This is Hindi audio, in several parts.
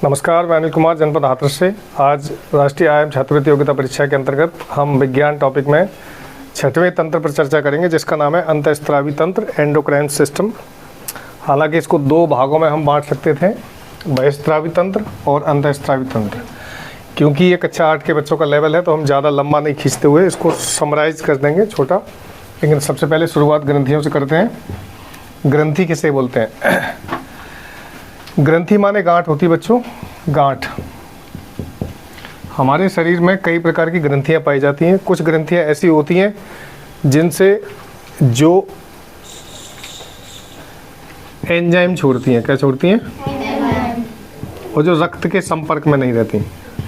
नमस्कार, मैं अनिल कुमार, जनपद हाथरस से। आज राष्ट्रीय आईआईएम छात्रवृत्ति योग्यता परीक्षा के अंतर्गत हम विज्ञान टॉपिक में 6वें तंत्र पर चर्चा करेंगे, जिसका नाम है अंतःस्रावी तंत्र, एंडोक्राइन सिस्टम। हालांकि इसको दो भागों में हम बांट सकते थे, बहिस्रावी तंत्र और अंतःस्रावी तंत्र। क्योंकि ये कक्षा 8 के बच्चों का लेवल है तो हम ज़्यादा लंबा नहीं खींचते हुए इसको समराइज कर देंगे छोटा। लेकिन सबसे पहले शुरुआत ग्रंथियों से करते हैं। ग्रंथि किसे बोलते हैं? ग्रंथि माने गांठ होती है बच्चों, गांठ। हमारे शरीर में कई प्रकार की ग्रंथियां पाई जाती हैं। कुछ ग्रंथियां ऐसी होती हैं जिनसे जो एंजाइम छोड़ती हैं। क्या छोड़ती हैं? और जो रक्त के संपर्क में नहीं रहती,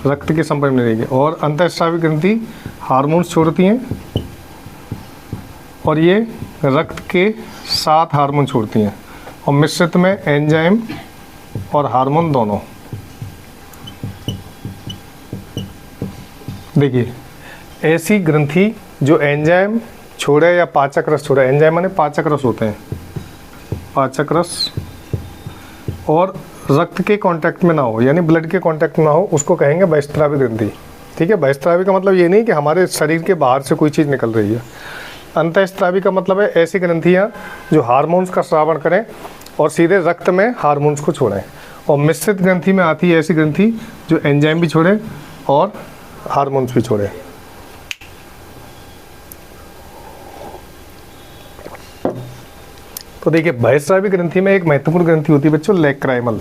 रक्त के संपर्क में नहीं रहेगी। और अंतःस्रावी ग्रंथि हार्मोन्स छोड़ती हैं और ये रक्त के साथ हार्मोन छोड़ती हैं, और मिश्रित में एंजाइम और हार्मोन दोनों। देखिए, ऐसी ग्रंथि जो एंजाइम छोड़े या पाचक रस छोड़े, एंजाइम माने पाचक रस होते हैं, पाचक रस, और रक्त के कांटेक्ट में ना हो, यानी ब्लड के कांटेक्ट में ना हो, उसको कहेंगे बहिस्रावी ग्रंथि। ठीक है, बहिस्रावी का मतलब ये नहीं कि हमारे शरीर के बाहर से कोई चीज़ निकल रही है। अंतःस्रावी का मतलब है ऐसी ग्रंथियाँ जो हार्मोन्स का स्रावण करें और सीधे रक्त में हार्मोन्स को छोड़ें। और मिश्रित ग्रंथि में आती है ऐसी ग्रंथि जो एंजाइम भी छोड़े और हार्मोन्स भी छोड़े। तो देखिए, बहिस्रावी ग्रंथि में एक महत्वपूर्ण ग्रंथि होती है बच्चों, लेक्राइमल।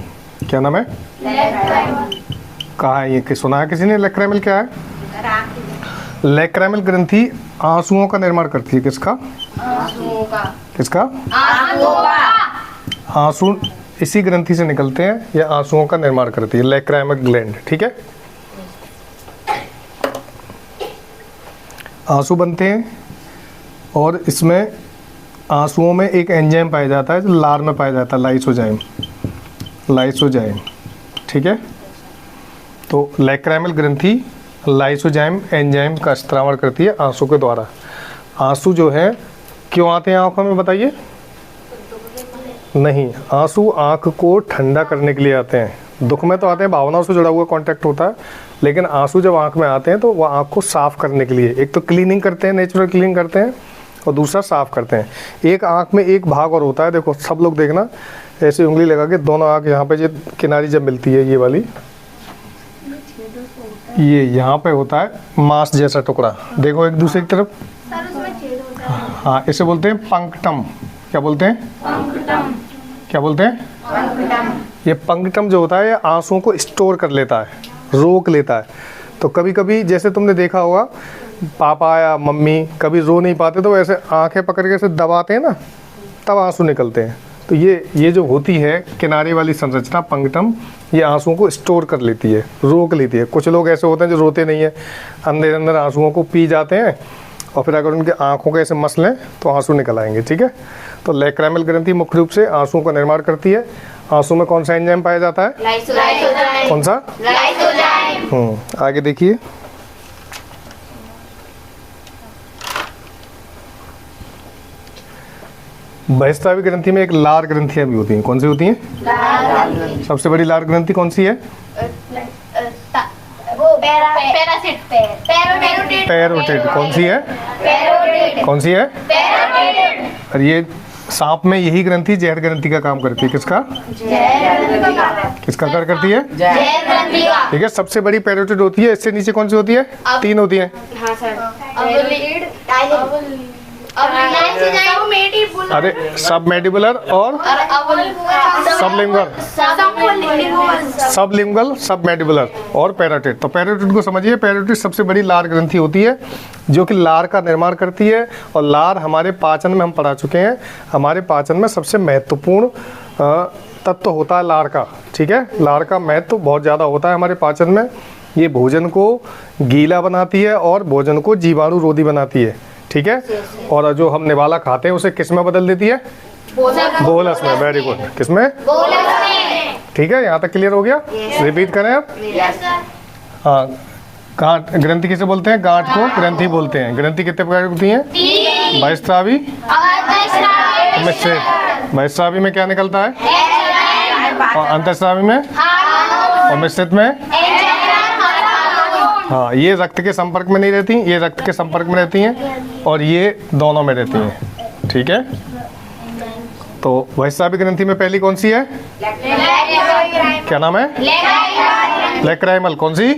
क्या नाम है? लेक्राइमल। कहाँ है ये? कि सुना है किसी ने? लेक्राइमल क्या है? लेक्राइमल ग्रंथि आंसुओं का निर्माण करती है। किसका? आंसुओं का। किसका? आंसुओं का। आंसू इसी ग्रंथि से निकलते हैं या आंसुओं का निर्माण करती है, लेक्राइमल ग्लैंड। ठीक है, आंसू बनते हैं और इसमें आंसुओं में एक एंजाइम पाया जाता है जो लार में पाया जाता है, लाइसोजाइम। लाइसोजाइम, ठीक है। तो लेक्राइमल ग्रंथि लाइसोजाइम एंजाइम का स्त्रावण करती है आंसू के द्वारा। आंसू जो है क्यों आते हैं आंखों में, बताइए? नहीं, आंसू आंख को ठंडा करने के लिए आते हैं। दुख में तो आते हैं, भावनाओं से जुड़ा हुआ कांटेक्ट होता है, लेकिन आंसू जब आंख में आते हैं तो वह आंख को साफ करने के लिए, एक तो क्लीनिंग करते हैं, नेचुरल क्लीनिंग करते हैं, और दूसरा साफ करते हैं। एक आंख में एक भाग और होता है, देखो सब लोग देखना, ऐसे उंगली लगा के दोनों आंख यहाँ पे जो किनारी जब मिलती है, ये वाली, ये यहाँ पे होता है मांस जैसा टुकड़ा, देखो एक दूसरे की तरफ। हाँ, इसे बोलते हैं पंक्टम। क्या बोलते हैं? पंक्टम। क्या बोलते हैं? पंक्टम। ये पंक्टम जो होता है, ये आंसुओं को स्टोर कर लेता है, रोक लेता है। तो कभी कभी जैसे तुमने देखा होगा, पापा या मम्मी कभी रो नहीं पाते तो ऐसे आंखें पकड़ के ऐसे दबाते हैं ना, तब आंसू निकलते हैं। तो ये जो होती है किनारे वाली संरचना पंक्टम, ये आंसुओं को स्टोर कर लेती है, रोक लेती है। कुछ लोग ऐसे होते हैं जो रोते नहीं है, अंदर अंदर आंसुओं को पी जाते हैं, और फिर अगर उनके आंखों के ऐसे मस लें तो आंसू निकल आएंगे। ठीक है, तो लेक्राइमल ग्रंथि मुख्य रूप से आंसुओं का निर्माण करती है। आंसू में कौन सा एंजाइम पाया जाता है? लाइसोजाइम। कौन सा? लाइसोजाइम। आगे देखिए, बहिस्रावी ग्रंथि में एक लार ग्रंथियां भी होती हैं। कौन सी होती हैं? लार। सबसे बड़ी लार ग्रंथि कौन सी है? पैरोटिड। कौन सी है? कौन सी है? और ये सांप में यही ग्रंथि जहर ग्रंथि का काम करती है। किसका? किसका कार्य करती है? ठीक है, सबसे बड़ी पैरोटिड होती है। इससे नीचे कौन सी होती है? 3 होती है। अरे सबमेंडिबुलर और सबलिंगुअल, सबलिंगुअल, सबमेंडिबुलर और पैरोटिड। तो पैरोटिड को समझिए, पैरोटिड सबसे बड़ी लार ग्रंथि होती है जो कि लार का निर्माण करती है। और लार हमारे पाचन में, हम पढ़ा चुके हैं, हमारे पाचन में सबसे महत्वपूर्ण तत्व होता है लार का। ठीक है, लार का महत्व बहुत ज़्यादा होता है हमारे पाचन में। ये भोजन को गीला बनाती है और भोजन को जीवाणु रोधी बनाती है। ठीक है, और जो हम निवाला खाते हैं उसे किस में बदल देती है? बोलस में। वेरी गुड, किस में? बोलस में। ठीक है, यहाँ तक क्लियर हो गया? रिपीट करें अब। हाँ, गांठ ग्रंथि किसे बोलते हैं? गांठ को ग्रंथि बोलते हैं। ग्रंथि कितने प्रकार की होती हैं? बहिस्रावी, बहिस्रावी में क्या निकलता है? और अंतःस्रावी में और मिश्रित में, हाँ, ये रक्त के संपर्क में नहीं रहती, ये रक्त के संपर्क में रहती हैं और ये दोनों में रहती हैं। ठीक है, तो वैश्यावी ग्रंथि में पहली कौन सी है? क्या नाम है? लेक्राइमल। कौन सी?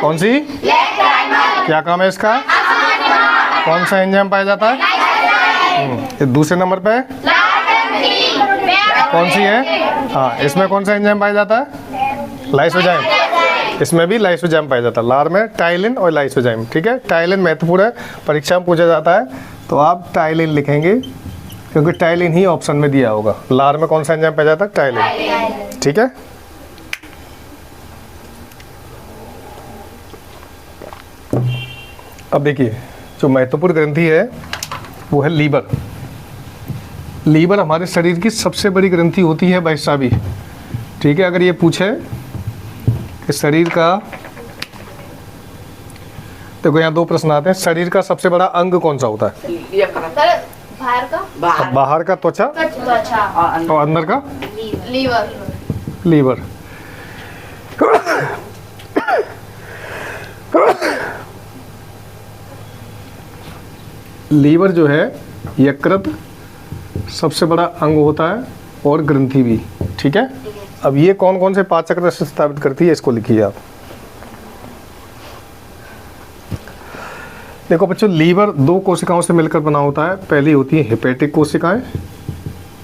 कौन सी? क्या काम है इसका? कौन सा एंजाइम पाया जाता है? दूसरे नंबर पे कौन सी है? हाँ, इसमें कौन सा एंजाइम पाया जाता है? लाइसोजाइम। इसमें भी लाइसोजाइम पाया जाता है। लार में टाइलिन और लाइसोजाइम। ठीक है, टाइलिन महत्वपूर्ण है, परीक्षा में पूछा जाता है, तो आप टाइलिन लिखेंगे क्योंकि टाइलिन ही ऑप्शन में दिया होगा। लार में कौन सा एंजाइम पाया जाता है? टाइलिन। ठीक है, अब देखिए जो महत्वपूर्ण ग्रंथि है वो है लीवर। लीवर हमारे शरीर की सबसे बड़ी ग्रंथि होती है वैश्यावी। ठीक है, अगर ये पूछे कि शरीर का, देखो यहाँ दो प्रश्न आते हैं, शरीर का सबसे बड़ा अंग कौन सा होता है? बाहर का त्वचा और अंदर का लीवर। लीवर जो है यकृत सबसे बड़ा अंग होता है और ग्रंथि भी। ठीक है, अब ये कौन कौन से पाचक रस स्थापित करती है इसको लिखिए आप। देखो बच्चों, लीवर दो कोशिकाओं से मिलकर बना होता है। पहली होती है हेपेटिक कोशिकाएं।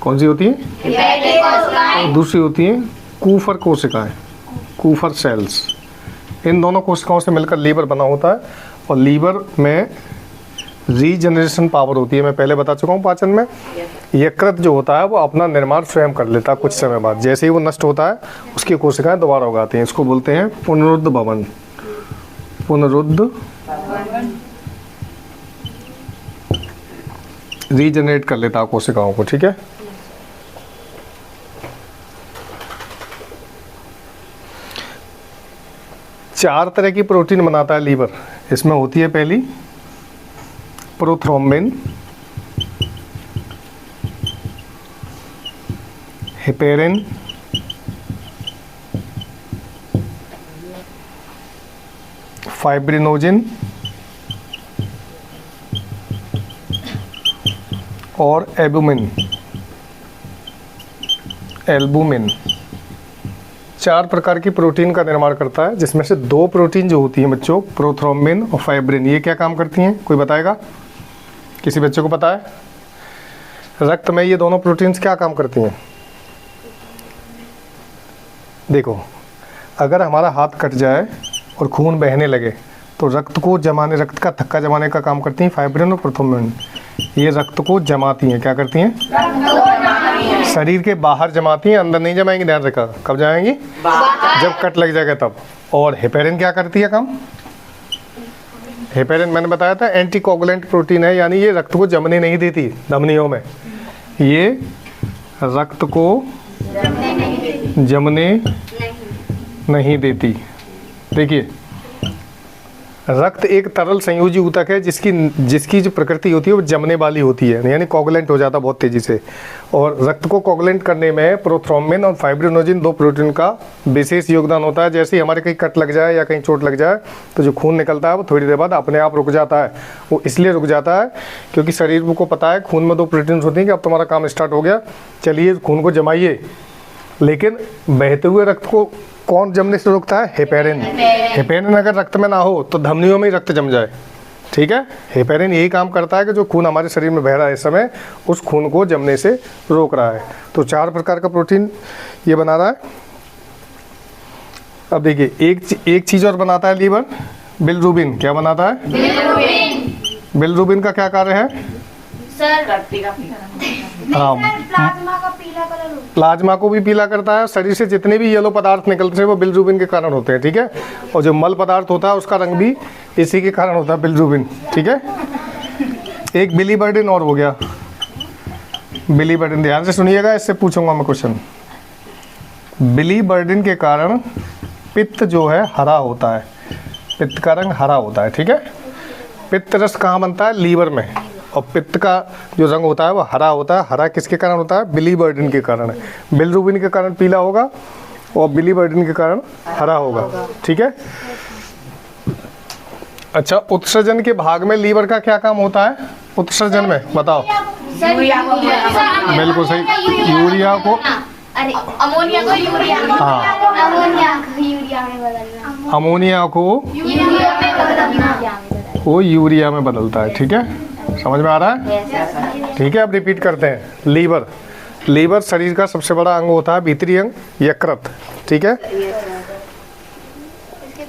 कौन सी होती है? हेपेटिक कोशिकाएं। और दूसरी होती है कूफर कोशिकाएं, कूफर सेल्स। इन दोनों कोशिकाओं से मिलकर लीवर बना होता है और लीवर में रीजनरेशन पावर होती है। मैं पहले बता चुका हूँ पाचन में। यकृत जो होता है वो अपना निर्माण स्वयं कर लेता है कुछ समय बाद। जैसे ही वो नष्ट होता है उसकी कोशिकाएं दोबारा उगाती हैं। इसको बोलते हैं पुनरुद्ध भवन। पुनरुद्ध, रीजनरेट कर लेता है कोशिकाओं को। ठीक है, चार तरह की प्रोटीन बनाता है लीवर। इसमें होती है पहली प्रोथ्रोम्बिन, हेपेरिन, फाइब्रिनोजिन और एल्बुमिन। चार प्रकार की प्रोटीन का निर्माण करता है, जिसमें से दो प्रोटीन जो होती हैं बच्चों, प्रोथ्रोम्बिन और फाइब्रिन, ये क्या काम करती हैं? कोई बताएगा? किसी बच्चे को पता है? रक्त में ये दोनों प्रोटीन्स क्या काम करती हैं? देखो, अगर हमारा हाथ कट जाए और खून बहने लगे तो रक्त को जमाने, रक्त का थक्का जमाने का काम करती हैं फाइब्रिन और प्रोथ्रोम्बिन। ये रक्त को जमाती हैं। क्या करती हैं? शरीर के बाहर जमाती हैं, अंदर नहीं जमाएंगी, ध्यान रखा। कब जाएंगी? जब कट लग जाएगा तब। और हेपेरिन क्या करती है काम? हेपेरिन मैंने बताया था एंटीकोगुलेंट प्रोटीन है, यानी ये रक्त को जमने नहीं देती धमनियों में। ये रक्त को जमने नहीं देती। देखिए, रक्त एक तरल संयोजी ऊतक है जिसकी जो प्रकृति होती है वो जमने वाली होती है, यानी कोगुलेंट हो जाता है बहुत तेजी से। और रक्त को कोगुलेंट करने में प्रोथ्रोम्बिन और फाइब्रिनोजिन दो प्रोटीन का विशेष योगदान होता है। जैसे ही हमारे कहीं कट लग जाए या कहीं चोट लग जाए तो जो खून निकलता है वो थोड़ी देर बाद अपने आप रुक जाता है। वो इसलिए रुक जाता है क्योंकि शरीर को पता है खून में दो प्रोटीन्स होती हैं कि अब तुम्हारा काम स्टार्ट हो गया, चलिए खून को जमाइए। लेकिन बहते हुए रक्त को कौन जमने से रोकता है? हेपेरिन। हेपेरिन अगर रक्त में ना हो तो धमनियों में ही रक्त जम जाए। ठीक है, हेपेरिन यही काम करता है कि जो खून हमारे शरीर में बह रहा है इस समय, उस खून को जमने से रोक रहा है। तो चार प्रकार का प्रोटीन ये बना रहा है। अब देखिए, एक चीज और बनाता है लीवर, बिलिरुबिन। क्या बनाता है? बिलिरुबिन का क्या कार्य है? हाँ, प्लाज्मा को भी पीला करता है। शरीर से जितने भी येलो पदार्थ निकलते हैं वो बिलिरुबिन के कारण होते हैं। ठीक है, और जो मल पदार्थ होता है उसका रंग भी इसी के कारण होता है, बिलिरुबिन। ठीक है, एक बिलीबर्डिन और हो गया। बिलीबर्डिन, ध्यान से सुनिएगा, इससे पूछूंगा मैं क्वेश्चन। बिलीबर्डिन के कारण पित्त जो है हरा होता है, पित्त का रंग हरा होता है। ठीक है, पित्त रस कहाँ बनता है? लीवर में। और पित्त का जो रंग होता है वो हरा होता है। हरा किसके कारण होता है? बिलीबर्डिन के कारण। बिलिरुबिन के कारण पीला होगा और बिलीवर्डिन के कारण हरा होगा। ठीक है। अच्छा, उत्सर्जन के भाग में लीवर का क्या काम होता है? उत्सर्जन में बताओ। बिल्कुल सही, यूरिया को, अरे अमोनिया को यूरिया, हाँ, अमोनिया को यूरिया में बदलना, अमोनिया को यूरिया में बदलना, वो यूरिया में बदलता है। ठीक है, समझ में आ रहा है? ठीक है, अब रिपीट करते हैं। लीवर, लीवर शरीर का सबसे बड़ा अंग होता है, भीतरी अंग, यकृत। ठीक है।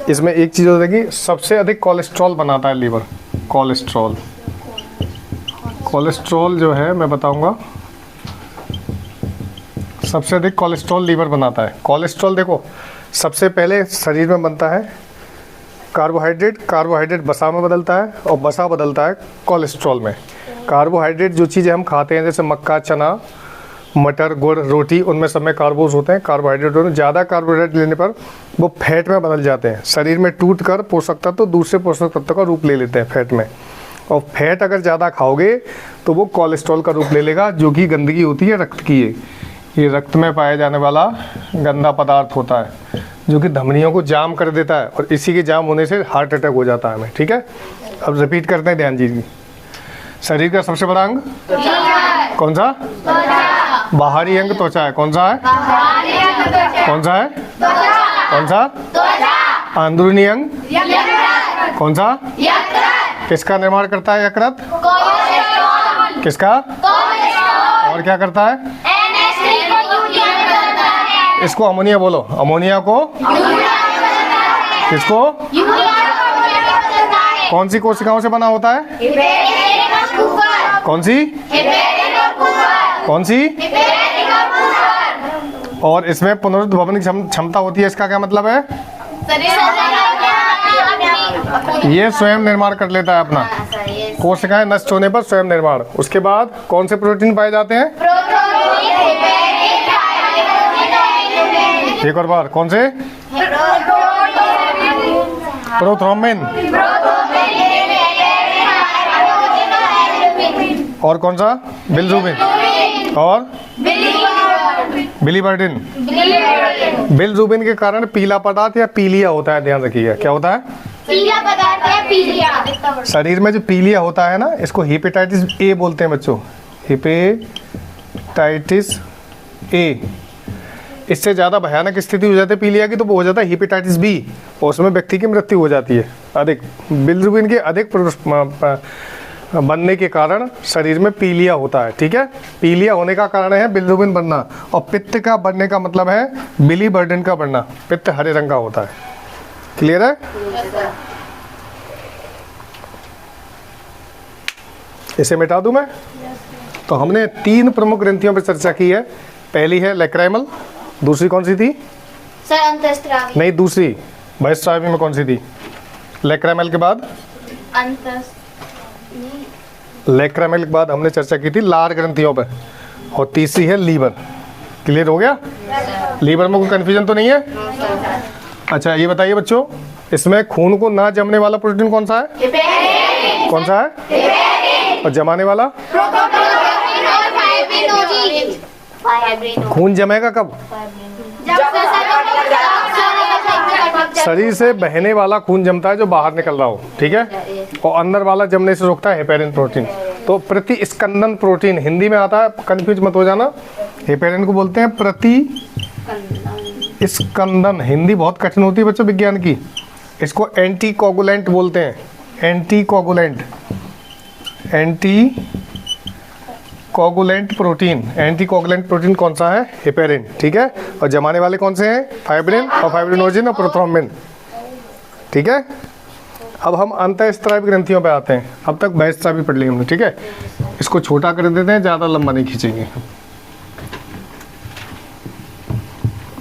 इसमें एक चीज़ होती है कि सबसे अधिक कोलेस्ट्रॉल बनाता है लीवर। कोलेस्ट्रॉल, कोलेस्ट्रॉल जो है मैं बताऊंगा, सबसे अधिक कोलेस्ट्रॉल लीवर बनाता है। कोलेस्ट्रॉल देखो सबसे पहले शरीर में बनता है कार्बोहाइड्रेट, कार्बोहाइड्रेट वसा में बदलता है और वसा बदलता है कोलेस्ट्रॉल में। कार्बोहाइड्रेट जो चीज़ें हम खाते हैं जैसे मक्का, चना, मटर, गुड़, रोटी, उनमें सब में कार्बोज होते हैं, कार्बोहाइड्रेट होते हैं। ज़्यादा कार्बोहाइड्रेट लेने पर वो फैट में बदल जाते हैं, शरीर में टूट कर पोषक तत्व तो दूसरे पोषक तत्व का रूप ले लेते हैं फैट में। और फैट अगर ज़्यादा खाओगे तो वो कोलेस्ट्रॉल का रूप ले लेगा, जो कि गंदगी होती है रक्त की। ये रक्त में पाया जाने वाला गंदा पदार्थ होता है जो कि धमनियों को जाम कर देता है, और इसी के जाम होने से हार्ट अटैक हो जाता है हमें। ठीक है, अब रिपीट करते हैं, ध्यान दीजिए। शरीर का सबसे बड़ा अंग कौन सा? बाहरी अंग त्वचा है। कौन सा है? कौन सा है? कौन सा? अंदरूनी अंग कौन सा? किसका निर्माण करता है यकृत? किसका? और क्या करता है? इसको अमोनिया बोलो। अमोनिया को किसको? कौन सी कोशिकाओं से बना होता है? कौन सी? कौन सी? और इसमें पुनरुद्भवन की क्षमता होती है, इसका क्या मतलब है? ये स्वयं निर्माण कर लेता है अपना, कोशिकाएं नष्ट होने पर स्वयं निर्माण। उसके बाद कौन से प्रोटीन पाए जाते हैं? एक और बार, कौन से? प्रोथ्रोम्बिन। और कौन सा? बिलिरुबिन। और बिलीवर्डिन। बिलिरुबिन के कारण पीला पदार्थ या पीलिया होता है, ध्यान रखिएगा। क्या होता है? पीला पदार्थ है पीलिया। शरीर में जो पीलिया होता है ना, इसको हेपेटाइटिस ए बोलते हैं बच्चों, हेपेटाइटिस ए। इससे ज़्यादा भयानक स्थिति हो जाती है पीलिया की तो वो हो जाता है हेपेटाइटिस बी, और उसमें व्यक्ति की मृत्यु हो जाती है। अधिक बिलिरुबिन के अधिक बनने के कारण शरीर में पीलिया होता है। ठीक है, पीलिया होने का कारण है बिलिरुबिन बनना, और पित्त का बढ़ने का मतलब है बिलीवर्डिन का बढ़ना। पित्त हरे रंग का होता है। क्लियर है? इसे मिटा दूं मैं? तो हमने 3 प्रमुख ग्रंथियों पर चर्चा की है। पहली है लैक्राइमल, दूसरी कौन सी थी? सर अंतःस्रावी। नहीं, दूसरी बहिस्रावी में कौन सी थी? लैक्राइमल के बाद लैक्राइमल के बाद हमने चर्चा की थी लार ग्रंथियों पर, और तीसरी है लीवर। क्लियर हो गया? लीवर में कोई कंफ्यूजन तो नहीं है? अच्छा, ये बताइए बच्चों, इसमें खून को ना जमने वाला प्रोटीन कौन सा है? कौन सा है? और जमाने वाला? खून जमेगा कब? शरीर से बहने वाला खून जमता है जो बाहर निकल रहा हो। ठीक है, और अंदर वाला जमने से रोकता है हेपेरिन प्रोटीन। तो प्रतिस्कंदन प्रोटीन हिंदी में आता है, कंफ्यूज मत हो जाना। हेपेरिन को बोलते हैं प्रतिस्कंदन। हिंदी बहुत कठिन होती है बच्चों विज्ञान की। इसको एंटीकोगुलेंट बोलते हैं, anticoagulant, anticoagulant protein. Anticoagulant protein कौन सा है? हेपेरिन। ठीक है, और जमाने वाले कौन से हैं? फाइब्रिन और फाइब्रिनोजिन और प्रोथ्रोम्बिन। ठीक है, अब हम अंतःस्रावी ग्रंथियों पे आते हैं। अब तक बहिस्रावी पढ़ ली हमने। ठीक है, इसको छोटा कर देते हैं, ज़्यादा लंबा नहीं खींचेंगे।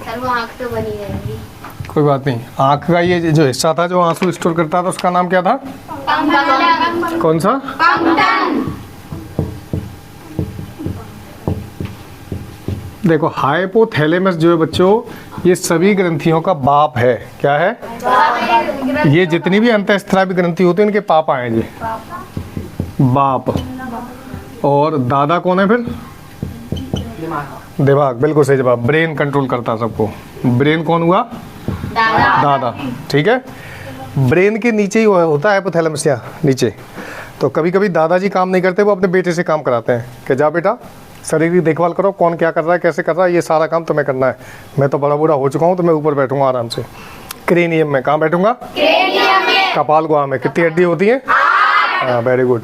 सर वो आँख तो बनी रहेगी। कोई बात नहीं। आँख का ये जो हिस्सा था जो आंसू स्टोर करता था, उसका नाम क्या था? कौन सा? देखो, हाइपोथैलेमस जो है बच्चों, ये सभी ग्रंथियों का बाप है। क्या है? ये जितनी भी अंतःस्रावी ग्रंथि होती है इनके पापा हैं जी, बाप। और दादा कौन है फिर? दिमाग। बिल्कुल सही जवाब। ब्रेन कंट्रोल करता है सबको। ब्रेन कौन हुआ? दादा। ठीक है, ब्रेन के नीचे ही होता है हाइपोथैलेमस, यहाँ नीचे। तो कभी कभी दादाजी काम नहीं करते, वो अपने बेटे से काम कराते हैं कि जा बेटा शरीर की देखभाल करो, कौन क्या कर रहा है, कैसे कर रहा है, ये सारा काम तुम्हें करना है। मैं तो बड़ा बूढ़ा हो चुका हूँ, तो मैं ऊपर बैठूंगा आराम से क्रेनियम में। कहाँ बैठूंगा? कपाल गुहा में। कितनी हड्डी होती है? हाँ, वेरी गुड।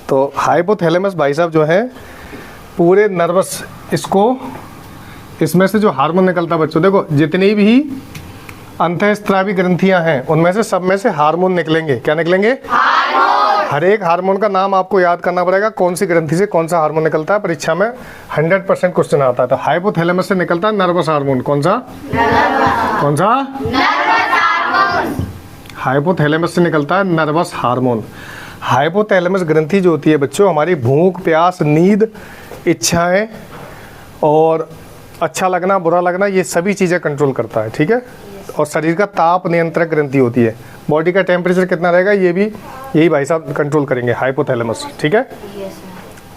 तो हाइपोथैलेमस भाई साहब जो है पूरे नर्वस, इसमें से जो हार्मोन निकलता है बच्चों, देखो जितनी भी अंतःस्रावी ग्रंथियां हैं उनमें से सब में से हार्मोन निकलेंगे। क्या निकलेंगे? हार्मोन। हर एक हार्मोन का नाम आपको याद करना पड़ेगा, कौन सी ग्रंथि से कौन सा हार्मोन निकलता है। परीक्षा में 100% क्वेश्चन आता है। तो हाइपोथैलेमस से निकलता है नर्वस हार्मोन। कौन सा? कौन सा? हाइपोथैलेमस से निकलता है नर्वस हार्मोन। हाइपोथैलेमस ग्रंथि जो होती है बच्चों, हमारी भूख, प्यास, नींद, इच्छाएं और अच्छा लगना, बुरा लगना, ये सभी चीज़ें कंट्रोल करता है। ठीक है, और शरीर का ताप नियंत्रक ग्रंथि होती है। बॉडी का टेम्परेचर कितना रहेगा ये भी यही भाई साहब कंट्रोल करेंगे, हाइपोथैलेमस। ठीक है,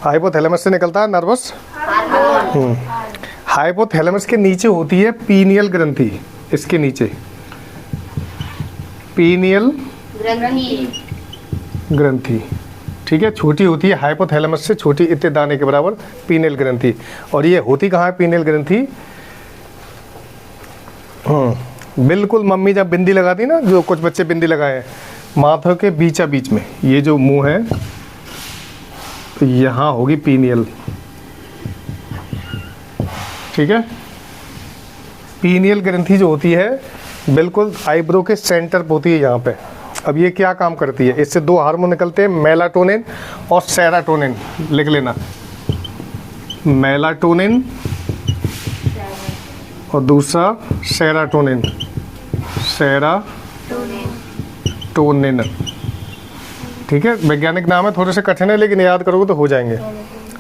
हाइपोथैलेमस से निकलता है नर्वस हार्मोन। हाइपोथैलेमस के नीचे होती है पीनियल ग्रंथि। इसके नीचे पीनियल ग्रंथि। ठीक है, छोटी होती है, हाइपोथैलेमस से छोटी, इतने दाने के बराबर पीनियल ग्रंथि। और ये होती कहाँ है पीनियल ग्रंथि? बिल्कुल मम्मी जब बिंदी लगाती ना, जो कुछ बच्चे बिंदी लगाए हैं, माथे के बीचा बीच में, ये जो मुंह है, तो यहाँ होगी पीनियल। ठीक है, पीनियल ग्रंथि जो होती है बिल्कुल आईब्रो के सेंटर पर होती है यहाँ पे। अब ये क्या काम करती है? इससे दो हार्मोन निकलते हैं, मेलाटोनिन और सेरोटोनिन। लिख लेना, मेलाटोनिन और दूसरा सेरोटोनिन। सेरोटोनिन। ठीक है, वैज्ञानिक नाम है, थोड़े से कठिन है, लेकिन याद करोगे तो हो जाएंगे।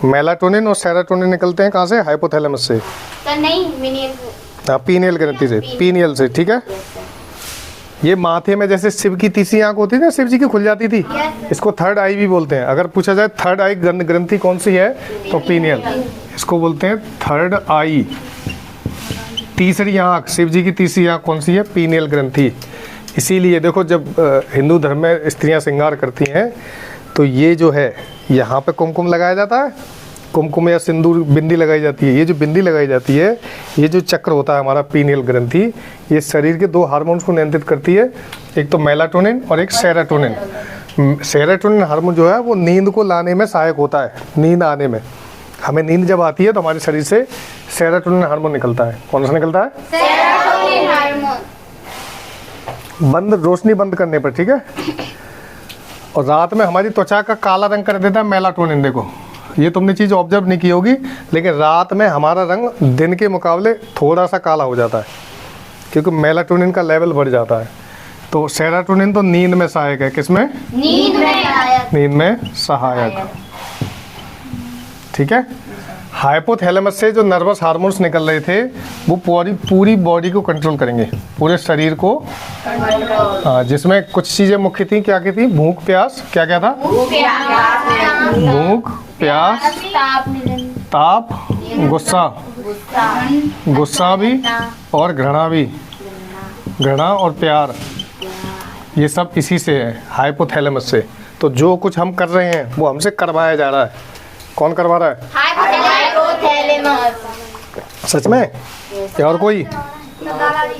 मेलाटोनिन और सेरोटोनिन निकलते हैं कहाँ से? हाइपोथैलेमस से। हाँ, पीनियल ग्रंथि से, पीनियल से। ठीक है, ये माथे में जैसे शिव की तीसरी आंख होती थी ना, शिव जी की खुल जाती थी, इसको थर्ड आई भी बोलते हैं। अगर पूछा जाए थर्ड आई ग्रंथि कौन सी है, तो पीनियल, इसको बोलते हैं थर्ड आई। तीसरी आंख, शिव जी की तीसरी आंख कौन सी है? पीनियल ग्रंथि। इसीलिए देखो, जब हिंदू धर्म में स्त्रियां श्रृंगार करती हैं तो ये जो है यहाँ पे कुमकुम लगाया जाता है, कुमकुम या सिंदूर, बिंदी लगाई जाती है। ये जो बिंदी लगाई जाती है, ये जो चक्र होता है हमारा पीनियल ग्रंथि, ये शरीर के दो हार्मोन्स को नियंत्रित करती है, एक तो मेलाटोनिन और एक सेरोटोनिन। सेरोटोनिन हार्मोन जो है वो नींद को लाने में सहायक होता है। नींद आने में, हमें नींद जब आती है तो हमारे शरीर से सेरोटोनिन हार्मोन निकलता है। कौन सा निकलता है? Serotonin hormone. रोशनी बंद करने पर। ठीक है, और रात में हमारी त्वचा का काला रंग कर देता है मेलाटोनिन। देखो, ये तुमने चीज़ ऑब्जर्व नहीं की होगी, लेकिन रात में हमारा रंग दिन के मुकाबले थोड़ा सा काला हो जाता है, क्योंकि मेलाटोनिन का लेवल बढ़ जाता है। तो सेरोटोनिन तो नींद में सहायक है। किसमें? नींद में सहायक। नींद में सहायक। ठीक है, हाइपोथैलेमस से जो नर्वस हार्मोन्स निकल रहे थे वो पूरी बॉडी को कंट्रोल करेंगे, पूरे शरीर को। जिसमें कुछ चीज़ें मुख्य थी, क्या थी? भूख, प्यास, क्या क्या था? भूख, प्यास, ताप, गुस्सा भी, और घृणा भी। घृणा और प्यार, ये सब इसी से है, हाइपोथैलेमस से। तो जो कुछ हम कर रहे हैं वो हमसे करवाया जा रहा है। कौन करवा रहा है? हाइपोथैलेमस। सच में? या और कोई?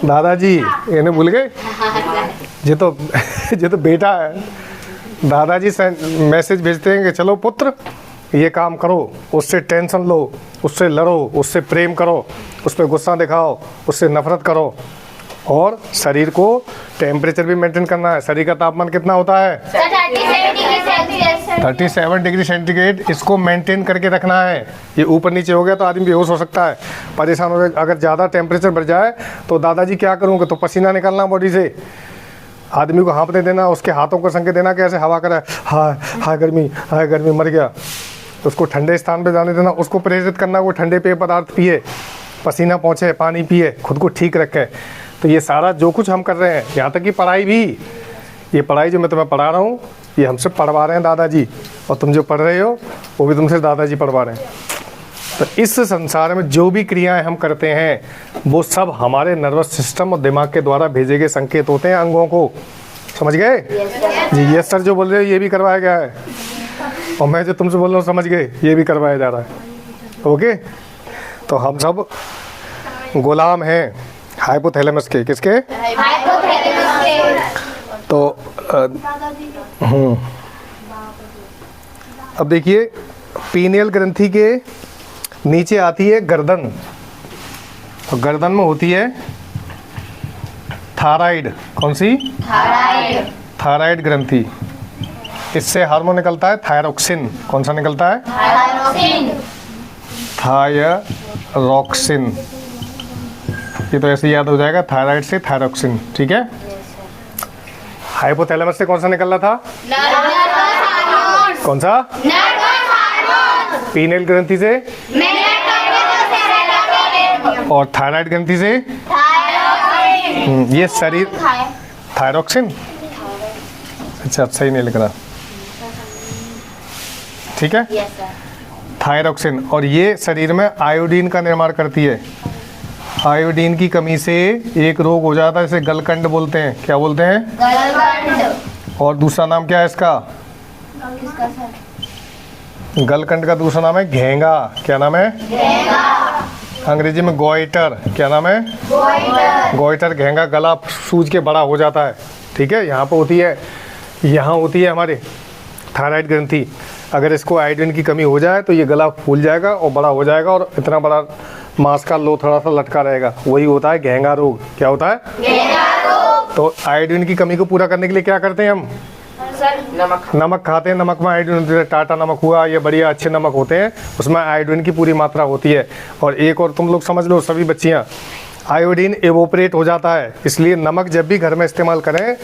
दादाजी, इन्हें भूल गए? ये तो बेटा है। दादाजी मैसेज भेजते हैं कि चलो पुत्र ये काम करो, उससे टेंशन लो, उससे लड़ो, उससे प्रेम करो, उस पर गुस्सा दिखाओ, उससे नफरत करो, और शरीर को टेम्परेचर भी मेंटेन करना है। शरीर का तापमान कितना होता है? 37 डिग्री सेंटीग्रेड। इसको मेंटेन करके रखना है। ये ऊपर नीचे हो गया तो आदमी बेहोश हो सकता है, परेशान हो गया। अगर ज़्यादा टेम्परेचर बढ़ जाए तो दादाजी क्या करूँगे? तो पसीना निकालना बॉडी से, आदमी को हाँपने देना, उसके हाथों को संकेत देना कि ऐसे हवा करे, हाय गर्मी, हाय गर्मी, मर गया। तो उसको ठंडे स्थान पे जाने देना, उसको प्रेरित करना वो ठंडे पेय पदार्थ पिए, पसीना पहुँचे, पानी पिए, खुद को ठीक रखे। तो ये सारा जो कुछ हम कर रहे हैं, यहाँ तक कि पढ़ाई भी, ये पढ़ाई जो मैं तुम्हें पढ़ा रहा हूँ ये हमसे पढ़वा रहे हैं दादाजी, और तुम जो पढ़ रहे हो वो भी तुमसे दादाजी पढ़वा रहे हैं। तो इस संसार में जो भी क्रियाएं हम करते हैं वो सब हमारे नर्वस सिस्टम और दिमाग के द्वारा भेजे गए संकेत होते हैं अंगों को। समझ गए जी? यस सर जो बोल रहे हो ये भी करवाया गया है, और मैं जो तुमसे बोल रहा हूँ समझ गए, ये भी करवाया जा रहा है। ओके, तो हम सब गुलाम हैं हाइपोथैलेमस के। किसके? हाइपोथैलेमस के। तो अब देखिए, पीनियल ग्रंथि के नीचे आती है गर्दन, और गर्दन में होती है थायराइड। कौन सी? थायराइड। थायराइड ग्रंथि। इससे हार्मोन निकलता है थायरोक्सिन। कौन सा निकलता है? थायरोक्सिन। थायरोक्सिन। ये तो ऐसे याद हो जाएगा, थायराइड से थायरोक्सिन। ठीक है। हाइपोथैलेमस से कौन सा निकल रहा था? Nervous hormone. कौन सा? Nervous hormone. पीनियल ग्रंथि से, और थायराइड ग्रंथि से थायरोक्सिन। ये शरीर थायरोक्सिन। अच्छा, सही नहीं लिख रहा। ठीक है, यस सर। थायरोक्सिन। और ये शरीर में आयोडीन का निर्माण करती है। आयोडीन की कमी से एक रोग हो जाता है, इसे गलकंड बोलते हैं। क्या बोलते हैं? गलकंड। और दूसरा नाम क्या है इसका? किसका सर? गलकंड का दूसरा नाम है घेंगा। क्या नाम है? घेंगा। अंग्रेजी में गोइटर। क्या नाम है? गोइटर। गोइटर, घेंगा, गला सूज के बड़ा हो जाता है। ठीक है, यहाँ पे होती है, यहाँ होती है हमारे थायराइड ग्रंथि। अगर इसको आयोडीन की कमी हो जाए तो ये गला फूल जाएगा और बड़ा हो जाएगा, और इतना बड़ा मांस का लो थोड़ा सा लटका रहेगा। वही होता है घेंगा रोग। क्या होता है? घेंगा रोग। तो आयोडीन की कमी को पूरा करने के लिए क्या करते हैं हम? सर नमक खाते हैं। नमक में आयोडीन होती है। टाटा नमक हुआ, ये बढ़िया अच्छे नमक होते हैं, उसमें आयोडीन की पूरी मात्रा होती है। और एक और तुम लोग समझ लो सभी बच्चियाँ, आयोडीन एवोपरेट हो जाता है। इसलिए नमक जब भी घर में इस्तेमाल करें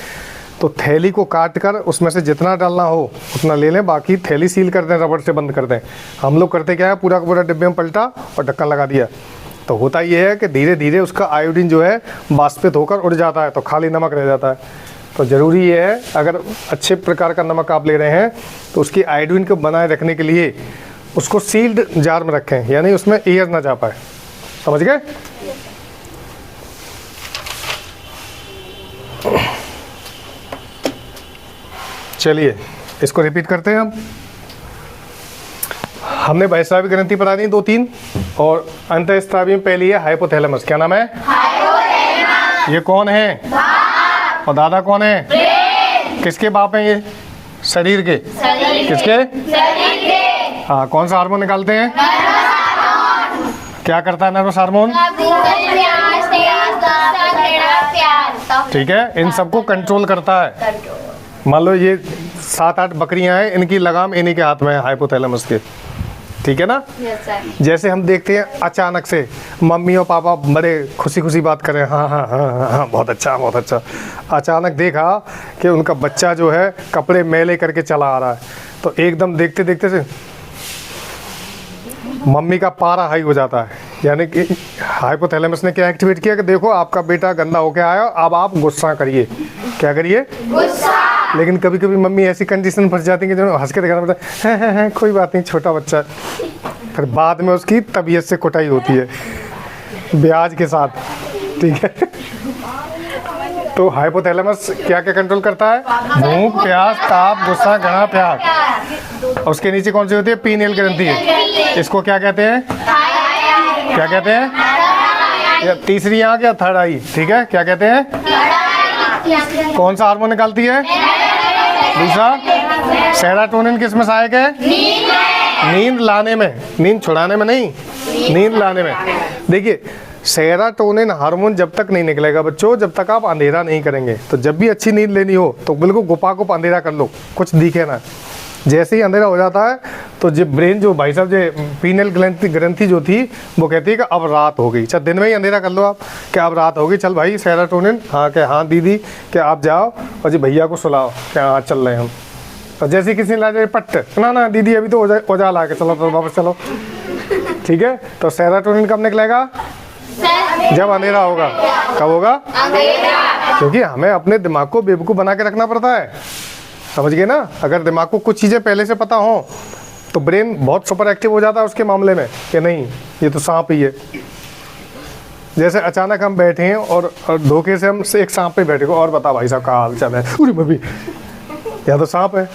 तो थैली को काट कर उसमें से जितना डालना हो उतना ले लें, बाकी थैली सील कर दें, रबड़ से बंद कर दें। हम लोग करते क्या है, पूरा का पूरा डिब्बे में पलटा और ढक्कन लगा दिया। तो होता ये है कि धीरे धीरे उसका आयोडीन जो है वाष्पित होकर उड़ जाता है, तो खाली नमक रह जाता है। तो ज़रूरी ये है, अगर अच्छे प्रकार का नमक आप ले रहे हैं तो उसकी आयोडीन को बनाए रखने के लिए उसको सील्ड जार में रखें, यानी उसमें एयर ना जा पाए। समझ गए? चलिए इसको रिपीट करते हैं हम। हमने बहिस्रावी ग्रंथि बता दी 2-3, और अंतःस्रावी में पहली है हाइपोथैलेमस। क्या नाम है? हाइपोथैलेमस। ये कौन है? बाप। और दादा कौन है? ब्रेन। किसके बाप हैं ये? शरीर के। शरीर किसके? शरीर के। हाँ, कौन सा हार्मोन निकालते हैं? Nervous hormone. क्या करता है नर्वस हार्मोन? ठीक है, इन सबको कंट्रोल करता है। मान लो ये 7-8 बकरियां हैं, इनकी लगाम इन्हीं के हाथ में है, हाइपोथैलेमस के। ठीक है ना? Yes sir. जैसे हम देखते हैं अचानक से मम्मी और पापा बड़े खुशी खुशी बात करें, हाँ हाँ हाँ हाँ हाँ, बहुत अच्छा बहुत अच्छा। अचानक देखा कि उनका बच्चा जो है कपड़े मैले करके चला आ रहा है, तो एकदम देखते देखते से मम्मी का पारा हाई हो जाता है। यानी कि हाइपोथैलेमस ने क्या एक्टिवेट किया कि देखो आपका बेटा गंदा होके आया, अब आप गुस्सा करिए। क्या करिए? गुस्सा। लेकिन कभी कभी मम्मी ऐसी कंडीशन फंस जाती है कि जो हंस के दिखाना पड़ता है, कोई बात नहीं, छोटा बच्चा है। फिर बाद में उसकी तबीयत से कुटाई होती है ब्याज के साथ। ठीक है, तो हाइपोथैलेमस क्या क्या कंट्रोल करता है? भूख, प्यास, ताप, गुस्सा, घृणा, प्यार। उसके नीचे कौन सी होती है? पीनियल ग्रंथि है। इसको क्या कहते हैं? क्या कहते हैं? या तीसरी आंख या थर्ड आई। ठीक है, क्या कहते हैं? कौन सा हार्मोन निकालती है? दूसरा सेरोटोनिन। किस में सहायक है? नींद लाने में, नींद छुड़ाने में नहीं, नींद लाने में। देखिए, सेरोटोनिन हार्मोन जब तक नहीं निकलेगा बच्चों, जब तक आप अंधेरा नहीं करेंगे। तो जब भी अच्छी नींद लेनी हो तो बिल्कुल गुपा अंधेरा कर लो, कुछ दिखे ना। जैसे ही अंधेरा हो जाता है तो जब ब्रेन जो भाई साहब जो पीनियल ग्रंथि जो थी वो कहती है कि अब रात हो गई। चल दिन में ही अंधेरा कर लो आप, क्या अब रात हो गई, चल भाई सेरोटोनिन, हाँ क्या, हाँ दीदी क्या, आप जाओ और जी भैया को सुलाओ, क्या हाँ चल रहे हैं हम। और जैसे किसी ने ला जाए पट्ट, ना दीदी अभी तो औजार ला के चलो, तो वापस चलो। ठीक है, तो सेरोटोनिन कब निकलेगा? जब अंधेरा होगा। कब होगा? क्योंकि हमें अपने दिमाग को बेवकूफ़ बना के रखना पड़ता है। समझ गए ना? अगर दिमाग को कुछ चीज़ें पहले से पता हो तो ब्रेन बहुत सुपर एक्टिव हो जाता है उसके मामले में कि नहीं ये तो सांप ही है। जैसे अचानक हम बैठे हैं और धोखे से हम एक सांप पे बैठे को और बता भाई साहब का हाल चाल है, अरे भाभी यहाँ तो सांप है,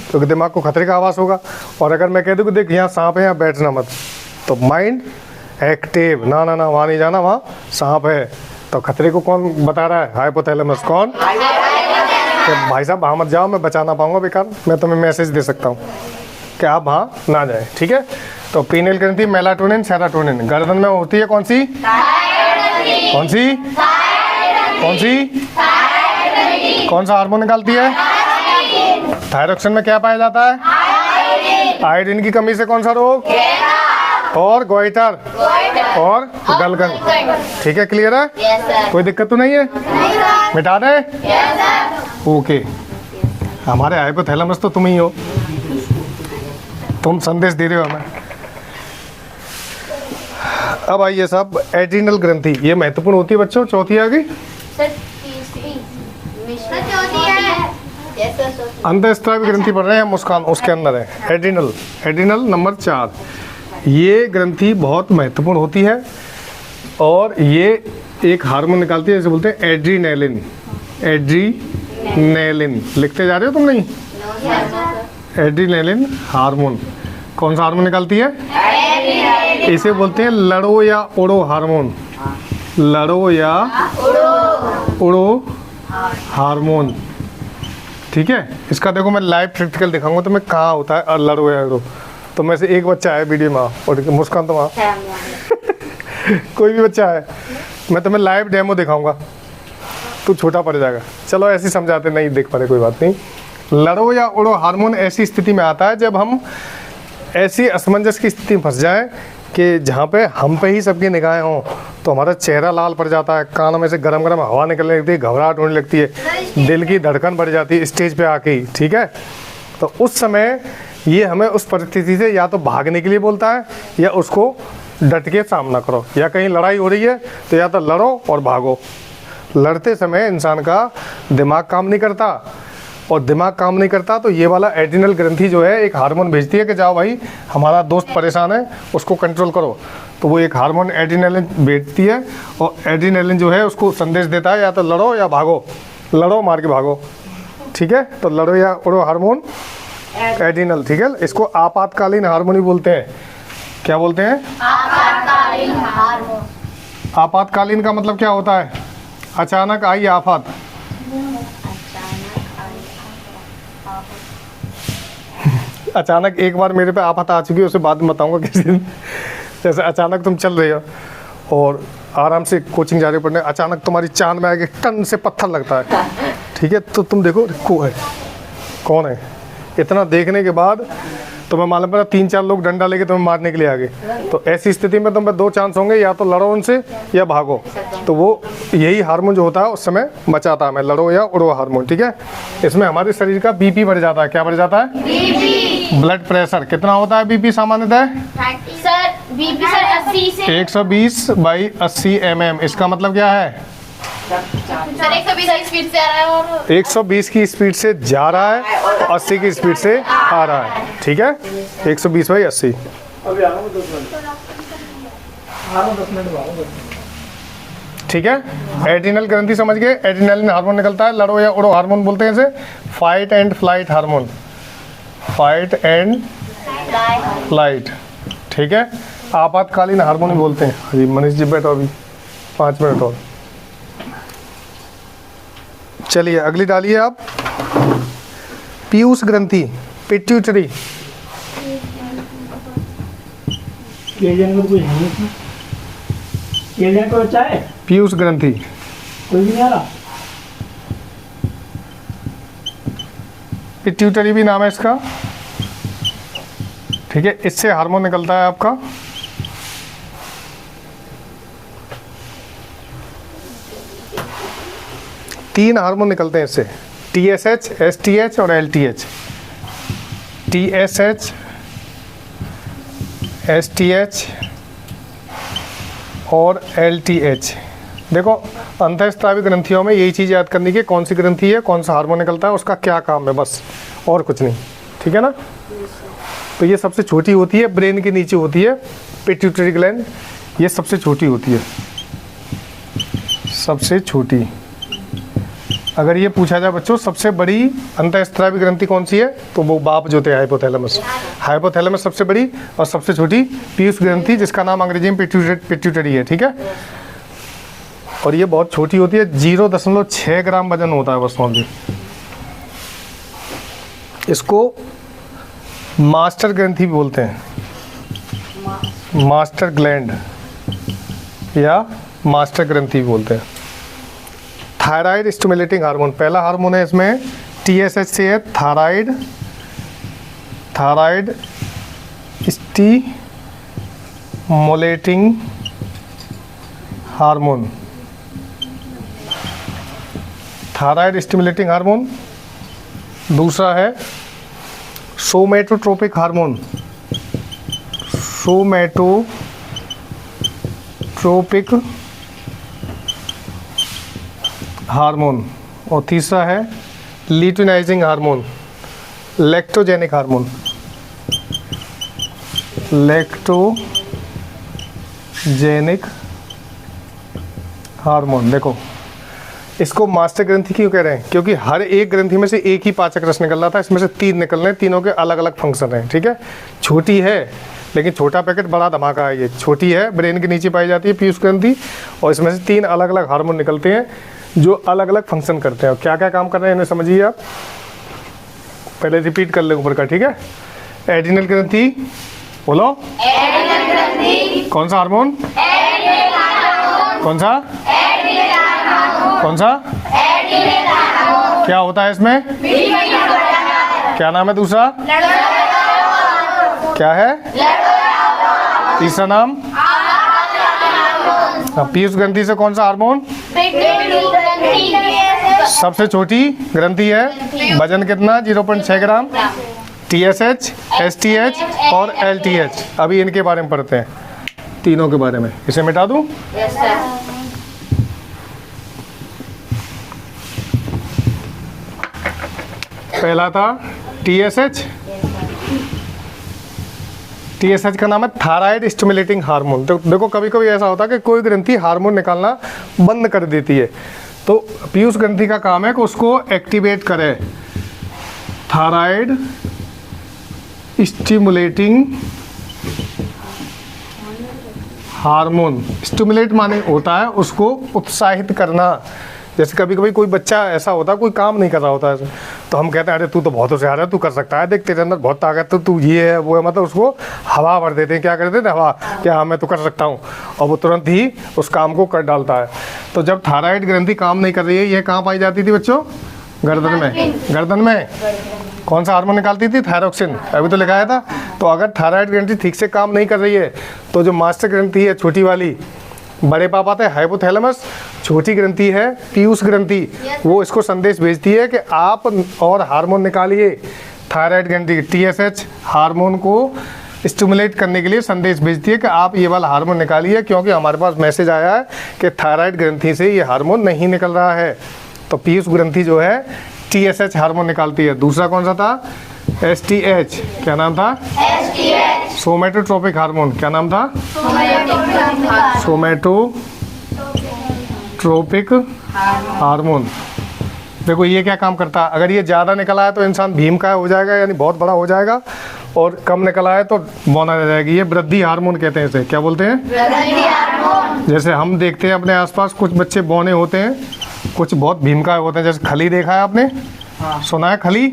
क्योंकि दिमाग को खतरे का आवाज़ होगा। और अगर मैं कह दूँ कि देख यहाँ सांप है यहाँ बैठना मत, तो माइंड एक्टिव, ना ना ना वहाँ नहीं जाना, वहाँ सांप है। तो खतरे को कौन बता रहा है? हाइपोथैलेमस। कौन? कि भाई साहब वहाँ मत जाओ, मैं बचा ना पाऊंगा बेकार, मैं तुम्हें मैसेज दे सकता हूँ कि आप वहाँ ना जाएं। ठीक है, तो पीनियल ग्रंथि मेलाटोनिन सेरोटोनिन गर्दन में होती है, कौन सी? कौन सी? कौन सी? कौन सा हार्मोन निकालती है? थायरॉक्सिन में क्या पाया जाता है? आयोडीन की कमी से कौन सा रोग? और गोइटर और गलगन। ठीक है, क्लियर है? कोई दिक्कत तो नहीं है? मिटा दे? ओके, हमारे हाइपोथैलेमस तो तुम ही हो, तुम संदेश दे रहे हो हमें। अब आइए साहब, एड्रिनल ग्रंथि, ये महत्वपूर्ण होती है बच्चों। चौथी आ गई, अंतःस्त्रावी ग्रंथि पढ़ रहे हैं, मुस्कान उसके अंदर है एड्रिनल। एड्रिनल नंबर 4, ये ग्रंथि बहुत महत्वपूर्ण होती है और ये एक हार्मोन निकालती है, जैसे बोलते हैं एड्रीनेलिन। एड्रीनेलिन लिखते जा रहे हो तुम? नहीं, एड्रीनेलिन हार्मोन कौन सा हार्मोन निकालती है? इसे बोलते हैं लड़ो या उड़ो हार्मोन। लड़ो या उड़ो हार्मोन। ठीक है, इसका देखो मैं लाइव प्रैक्टिकल दिखाऊंगा तुम्हें कहाँ होता है और लड़ो या उड़ो। तो में से एक बच्चा है वीडियो में और मुस्कान तो वहाँ कोई भी बच्चा है, मैं तुम्हें लाइव डेमो दिखाऊंगा, तू छोटा पड़ जाएगा। चलो ऐसे समझाते, नहीं देख पा रहे कोई बात नहीं। लड़ो या उड़ो हार्मोन ऐसी स्थिति में आता है जब हम ऐसी असमंजस की स्थिति में फंस जाएं कि जहाँ पे हम पे ही सबकी निगाहें हों, तो हमारा चेहरा लाल पड़ जाता है, कानों में से गरम गरम हवा निकलने लगती है, घबराहट होने लगती है, दिल की धड़कन बढ़ जाती है स्टेज पे आके ही। ठीक है, तो उस समय ये हमें उस परिस्थिति से या तो भागने के लिए बोलता है या उसको डट के सामना करो। या कहीं लड़ाई हो रही है तो या तो लड़ो और भागो। लड़ते समय इंसान का दिमाग काम नहीं करता, और दिमाग काम नहीं करता तो ये वाला एड्रिनल ग्रंथि जो है एक हार्मोन भेजती है कि जाओ भाई हमारा दोस्त परेशान है, उसको कंट्रोल करो। तो वो एक हार्मोन एड्रिनलिन भेजती है और एड्रिनलिन जो है उसको संदेश देता है या तो लड़ो या भागो, लड़ो मार के भागो। ठीक है, तो लड़ो या उड़ो हार्मोन एड्रिनल। ठीक है, इसको आपातकालीन हार्मोन ही बोलते हैं। क्या बोलते हैं? आपातकालीन हार्मोन। आपातकालीन का मतलब क्या होता है? अचानक आई आफत। अचानक एक बार मेरे पे आफत आ चुकी है, उसे बाद में बताऊंगा किसी दिन। जैसे अचानक तुम चल रहे हो और आराम से कोचिंग जा रहे हो पढ़ने, अचानक तुम्हारी चांद में आके टन से पत्थर लगता है। ठीक है, तो तुम देखो कौन है, इतना देखने के बाद तुम्हें मालूम पड़ा 3-4 लोग डंडा लेके तुम्हें मारने के लिए आ गए। तो ऐसी स्थिति में तुम्हें 2 चांस होंगे, या तो लड़ो उनसे या भागो। तो वो यही हार्मोन जो होता है उस समय मचाता है हमें, लड़ो या उड़ो हार्मोन। ठीक है, इसमें हमारे शरीर का बीपी बढ़ जाता है। क्या बढ़ जाता है? बीपी। ब्लड प्रेशर कितना होता है बीपी सामान्यतः? सर बीपी सर 80 से 120/80 mm। इसका मतलब क्या है? सर 120 स्पीड से आ रहा है और 120 की स्पीड से जा रहा है और 80 की स्पीड से आ रहा है। ठीक है, 120/80। ठीक है, एड्रिनल ग्रंथि समझ गए? एड्रिनलिन हार्मोन निकलता है, लड़ो या उड़ो हार्मोन बोलते हैं इसे। Fight and flight hormone, fight and flight. ठीक है, आपातकालीन हार्मोन बोलते हैं। अभी मनीष जी बैठो, अभी 5 मिनट और। चलिए अगली डालिए आप। पीयूष ग्रंथि, पिट्यूटरी। को बच्चा है? पीयूष ग्रंथि, कोई भी नहीं आ रहा? पिट्यूटरी भी नाम है इसका। ठीक है, इससे हार्मोन निकलता है आपका तीन हार्मोन निकलते हैं इससे, TSH, STH और LTH। TSH, STH और LTH। देखो अंतःस्त्रावी ग्रंथियों में यही चीज़ याद करनी की, कौन सी ग्रंथि है, कौन सा हार्मोन निकलता है, उसका क्या काम है, बस और कुछ नहीं। ठीक है ना। तो ये सबसे छोटी होती है, ब्रेन के नीचे होती है पिट्यूटरी ग्लैंड, ये सबसे छोटी होती है, सबसे छोटी। अगर ये पूछा जाए बच्चों सबसे बड़ी अंतःस्त्रावी ग्रंथि कौन सी है, तो वो बाप जो थे हाइपोथैलेमस। हाइपोथैलेमस सबसे बड़ी और सबसे छोटी पीयूष ग्रंथि, जिसका नाम अंग्रेजी में पिट्यूटरी है, ठीक है। और ये बहुत छोटी होती है, 0.6 ग्राम वजन होता है बस ओनली। इसको मास्टर ग्रंथि भी बोलते हैं, मास्टर ग्लैंड या मास्टर ग्रंथि भी बोलते हैं। थायराइड स्टिमुलेटिंग हार्मोन, पहला हार्मोन है इसमें TSH से है, thyroid stimulating hormone, thyroid stimulating hormone. दूसरा है सोमेटोट्रोपिक हार्मोन, सोमेटोट्रोपिक हार्मोन। और तीसरा है luteinizing hormone, lactogenic hormone, lactogenic hormone. देखो इसको मास्टर ग्रंथि क्यों कह रहे हैं, क्योंकि हर एक ग्रंथि में से एक ही पाचक रस निकल रहा था, इसमें से 3 निकल रहे हैं, तीनों के अलग अलग फंक्शन हैं, ठीक है। छोटी है लेकिन छोटा पैकेट बड़ा धमाका है, ये छोटी है, ब्रेन के नीचे पाई जाती है पीयूष ग्रंथि, और इसमें से 3 अलग अलग हार्मोन निकलते हैं जो अलग अलग फंक्शन करते हैं। और क्या क्या काम कर रहे हैं इन्हें समझिए आप, पहले रिपीट कर ले ऊपर का, ठीक है। एड्रिनल ग्रंथि, बोलो एड्रिनल ग्रंथि, कौन सा हार्मोन, एड्रिनल हार्मोन, कौन सा, एड्रिनल हार्मोन, कौन सा, एड्रिनल हार्मोन, क्या होता है इसमें, क्या नाम है दूसरा, क्या है, तीसरा नाम, पीयूष ग्रंथि से कौन सा हार्मोन, सबसे छोटी ग्रंथि है, वजन कितना 0.6 ग्राम, TSH, STH और LTH। अभी इनके बारे में पढ़ते हैं, तीनों के बारे में। इसे मिटा दूं, पहला था TSH, TSH का नाम है थायराइड स्टिमुलेटिंग हार्मोन। तो देखो कभी कभी ऐसा होता है कि कोई ग्रंथि हार्मोन निकालना बंद कर देती है, तो पीयूष ग्रंथि का काम है कि उसको एक्टिवेट करे। थायराइड स्टिमुलेटिंग हार्मोन, स्टिमुलेट माने होता है उसको उत्साहित करना। जैसे कभी कभी कोई बच्चा ऐसा होता है, कोई काम नहीं कर रहा होता है, तो हम कहते हैं अरे तू तो बहुत होशियार है, तू कर सकता है, देख तेरे अंदर बहुत ताकत है, तू ये है वो है, मतलब उसको हवा भर देते हैं। क्या कर देते हैं, हवा, क्या हाँ मैं तो कर सकता हूँ, और वो तुरंत ही उस काम को कर डालता है। तो जब थायराइड ग्रंथि काम नहीं कर रही है, ये कहाँ पाई जाती थी बच्चों, गर्दन में। गर्दन में कौन सा हार्मोन निकालती थी, थायरोक्सिन, अभी तो लिखाया था। तो अगर थायराइड ग्रंथि ठीक से काम नहीं कर रही है, तो जो मास्टर ग्रंथि है छोटी वाली, बड़े पाप आते हैं हाइपोथैलेमस, छोटी ग्रंथि है पीयूष ग्रंथि, वो इसको संदेश भेजती है कि आप और हार्मोन निकालिए। थायराइड ग्रंथि TSH हार्मोन को स्टिमुलेट करने के लिए संदेश भेजती है कि आप ये वाला हार्मोन निकालिए, क्योंकि हमारे पास मैसेज आया है कि थायराइड ग्रंथि से ये हार्मोन नहीं निकल रहा है। तो पीयूष ग्रंथि जो है TSH हार्मोन निकालती है। दूसरा कौन सा था, STH, क्या नाम था, सोमेटोट्रोपिक हार्मोन, क्या नाम था, सोमेटोट्रोपिक हार्मोन। देखो ये क्या काम करता है, अगर ये ज़्यादा निकला है तो इंसान भीमकाय हो जाएगा, यानी बहुत बड़ा हो जाएगा, और कम निकला है तो बौना रह जाएगी। ये वृद्धि हार्मोन कहते हैं इसे, क्या बोलते हैं, वृद्धि हार्मोन। जैसे हम देखते हैं अपने आसपास कुछ बच्चे बौने होते हैं, कुछ बहुत भीमकाय होते हैं। जैसे खली देखा है आपने, सुना है खली,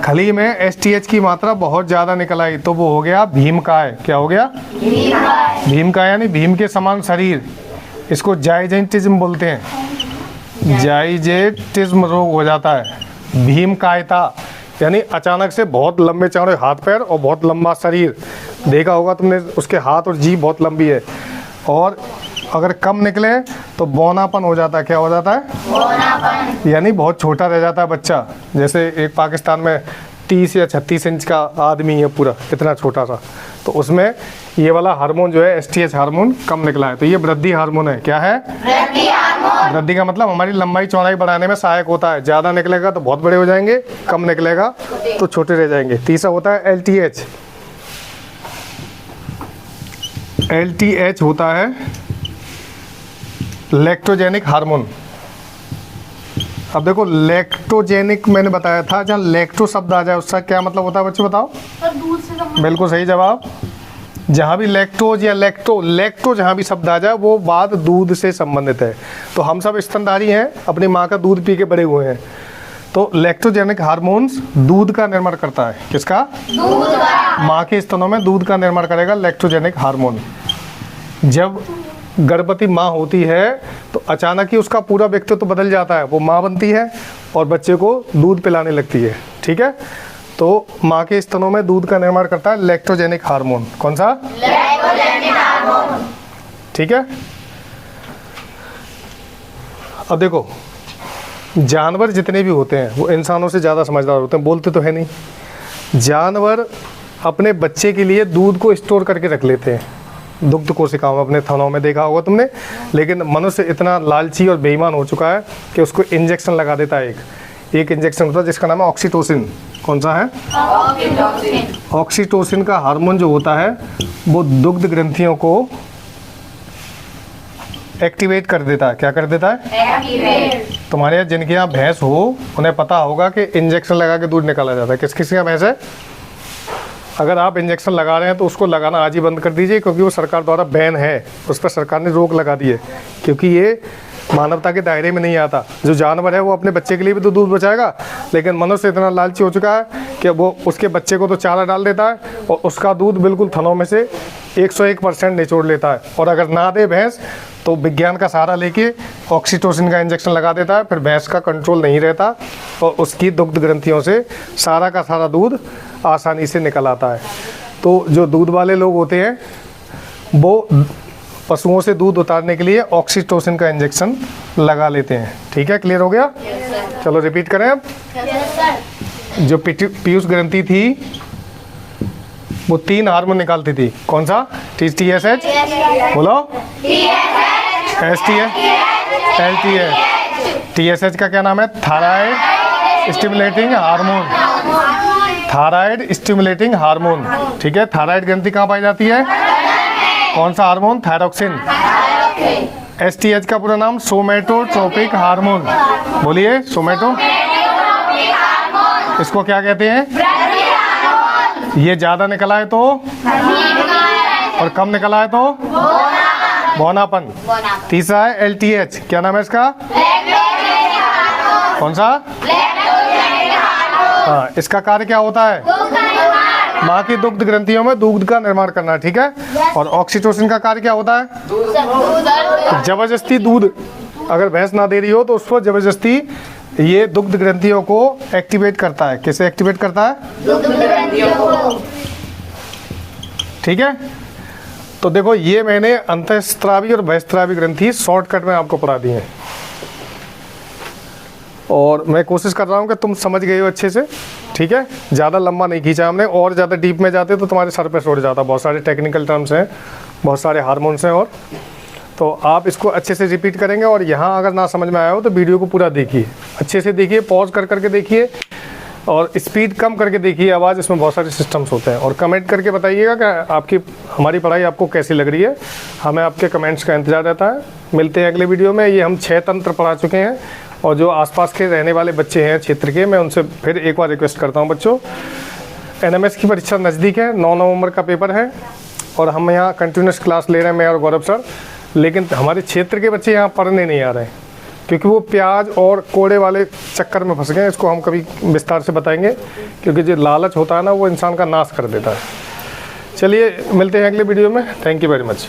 खली में STH की मात्रा बहुत ज़्यादा निकल आई, तो वो हो गया भीमकाय। क्या हो गया, भीमकाय, यानी भीम के समान शरीर। इसको जाइजेंटिज्म बोलते हैं, जाइजेटिज्म रोग हो जाता है। भीमकायता यानी अचानक से बहुत लंबे चौड़े हाथ पैर और बहुत लंबा शरीर, देखा होगा तुमने, उसके हाथ और जीभ बहुत लंबी है। और अगर कम निकले तो बौनापन हो जाता है। क्या हो जाता है, बौनापन, यानी बहुत छोटा रह जाता है बच्चा। जैसे एक पाकिस्तान में 30 या 36 इंच का आदमी है पूरा, इतना छोटा सा, तो उसमें ये वाला हार्मोन जो है STH हार्मोन कम निकला है। तो ये वृद्धि हार्मोन है। क्या है, वृद्धि हार्मोन। वृद्धि का मतलब हमारी लंबाई चौड़ाई बढ़ाने में सहायक होता है। ज़्यादा निकलेगा तो बहुत बड़े हो जाएंगे, कम निकलेगा तो छोटे रह जाएंगे। तीसरा होता है LTH, LTH होता है लैक्टोजेनिक हार्मोन। अब देखो लैक्टोजेनिक मैंने बताया था, जहाँ लैक्टो शब्द आ जाए उसका क्या मतलब होता है बच्चे बताओ? सर दूध से संबंधित। बिल्कुल सही जवाब। जहाँ भी लैक्टोज या लैक्टो जहाँ भी शब्द आ जाए वो बात दूध से संबंधित है। तो हम सब स्तनधारी हैं, अपनी माँ का दूध पी के बड़े हुए हैं। तो लैक्टोजेनिक हार्मोन्स दूध का निर्माण करता है। किसका? दूध का। माँ के स्तनों में दूध का निर्माण करेगा लैक्टोजेनिक हार्मोन। जब गर्भवती माँ होती है तो अचानक ही उसका पूरा व्यक्तित्व तो बदल जाता है, वो माँ बनती है और बच्चे को दूध पिलाने लगती है। ठीक है, तो माँ के स्तनों में दूध का निर्माण करता है लैक्टोजेनिक हार्मोन। कौन सा? Lactogenic hormone. ठीक है। अब देखो जानवर जितने भी होते हैं वो इंसानों से ज़्यादा समझदार होते हैं, बोलते तो है नहीं। जानवर अपने बच्चे के लिए दूध को स्टोर करके रख लेते हैं दुग्ध कोशिकाओं में, अपने थनों में, देखा होगा तुमने। लेकिन मनुष्य इतना लालची और बेईमान हो चुका है कि उसको इंजेक्शन लगा देता है। एक इंजेक्शन होता है जिसका नाम है ऑक्सीटोसिन। कौन सा है? ऑक्सीटोसिन का हार्मोन जो होता है वो दुग्ध ग्रंथियों को एक्टिवेट कर देता है। क्या कर देता है? तुम्हारे यहाँ जिनके यहाँ भैंस हो उन्हें पता होगा कि इंजेक्शन लगा के दूध निकाला जाता है। किस किस का भैंस है? अगर आप इंजेक्शन लगा रहे हैं तो उसको लगाना आज ही बंद कर दीजिए, क्योंकि वो सरकार द्वारा बैन है, उस पर सरकार ने रोक लगा दी है, क्योंकि ये मानवता के दायरे में नहीं आता। जो जानवर है वो अपने बच्चे के लिए भी तो दूध बचाएगा, लेकिन मनुष्य इतना लालची हो चुका है कि वो उसके बच्चे को तो चारा डाल देता है और उसका दूध बिल्कुल थनों में से 101% निचोड़ लेता है। और अगर ना दे भैंस तो विज्ञान का सहारा लेके ऑक्सीटोसिन का इंजेक्शन लगा देता है, फिर भैंस का कंट्रोल नहीं रहता और उसकी दुग्ध ग्रंथियों से सारा का सारा दूध आसानी से निकल आता है। तो जो दूध वाले लोग होते हैं वो पशुओं से दूध उतारने के लिए ऑक्सीटोसिन का इंजेक्शन लगा लेते हैं। ठीक है, क्लियर हो गया? चलो रिपीट करें अब। जो पीयूष ग्रंथि थी वो 3 हार्मोन निकालती थी। कौन सा? TSH, बोलो। STH, LTH। TSH का क्या नाम है? Thyroid stimulating hormone. Thyroid stimulating hormone. ठीक है, थायराइड ग्रंथि कहाँ पाई जाती है? कौन सा हार्मोन? थायरोक्सिन। STH का पूरा नाम सोमेटोट्रोपिक हार्मोन। बोलिए, सोमेटो। इसको क्या कहते हैं? ये ज्यादा निकला है तो और कम निकला है तो बौनापन। तीसरा है LTH, क्या नाम है इसका? कौन सा? हाँ, इसका कार्य क्या होता है? माँ की दुग्ध ग्रंथियों में दूध का निर्माण करना। ठीक है। और ऑक्सीटोसिन का कार्य क्या होता है? जबरदस्ती दूध, अगर भैंस ना दे रही हो तो उसको जबरदस्ती ये दुग्ध ग्रंथियों को एक्टिवेट करता है। कैसे एक्टिवेट करता है? दुग्ध ग्रंथियों को। ठीक है, तो देखो ये मैंने अंतःस्रावी और बहिस्रावी ग्रंथि शॉर्टकट में आपको पढ़ा दी है और मैं कोशिश कर रहा हूँ कि तुम समझ गए हो अच्छे से। ठीक है, ज़्यादा लंबा नहीं खींचा हमने, और ज़्यादा डीप में जाते तो तुम्हारे सर पे छोड़ जाता। बहुत सारे टेक्निकल टर्म्स हैं, बहुत सारे हार्मोन्स हैं, और तो आप इसको अच्छे से रिपीट करेंगे। और यहाँ अगर ना समझ में आया हो तो वीडियो को पूरा देखिए, अच्छे से देखिए, पॉज कर करके देखिए और स्पीड कम करके देखिए आवाज़। इसमें बहुत सारे सिस्टम्स होते हैं। और कमेंट करके बताइएगा कि आपकी हमारी पढ़ाई आपको कैसी लग रही है। हमें आपके कमेंट्स का इंतज़ार रहता है। मिलते हैं अगले वीडियो में। ये हम 6 तंत्र पढ़ा चुके हैं और जो आसपास के रहने वाले बच्चे हैं क्षेत्र के, मैं उनसे फिर एक बार रिक्वेस्ट करता हूँ बच्चों, NMS की परीक्षा नज़दीक है, 9 नवंबर का पेपर है और हम यहाँ कंटिन्यूस क्लास ले रहे हैं, मैं और गौरव सर। लेकिन हमारे क्षेत्र के बच्चे यहाँ पढ़ने नहीं आ रहे हैं क्योंकि वो प्याज और कोड़े वाले चक्कर में फंस गए हैं। इसको हम कभी विस्तार से बताएंगे, क्योंकि जो लालच होता है ना वो इंसान का नाश कर देता है। चलिए मिलते हैं अगले वीडियो में। Thank you very much.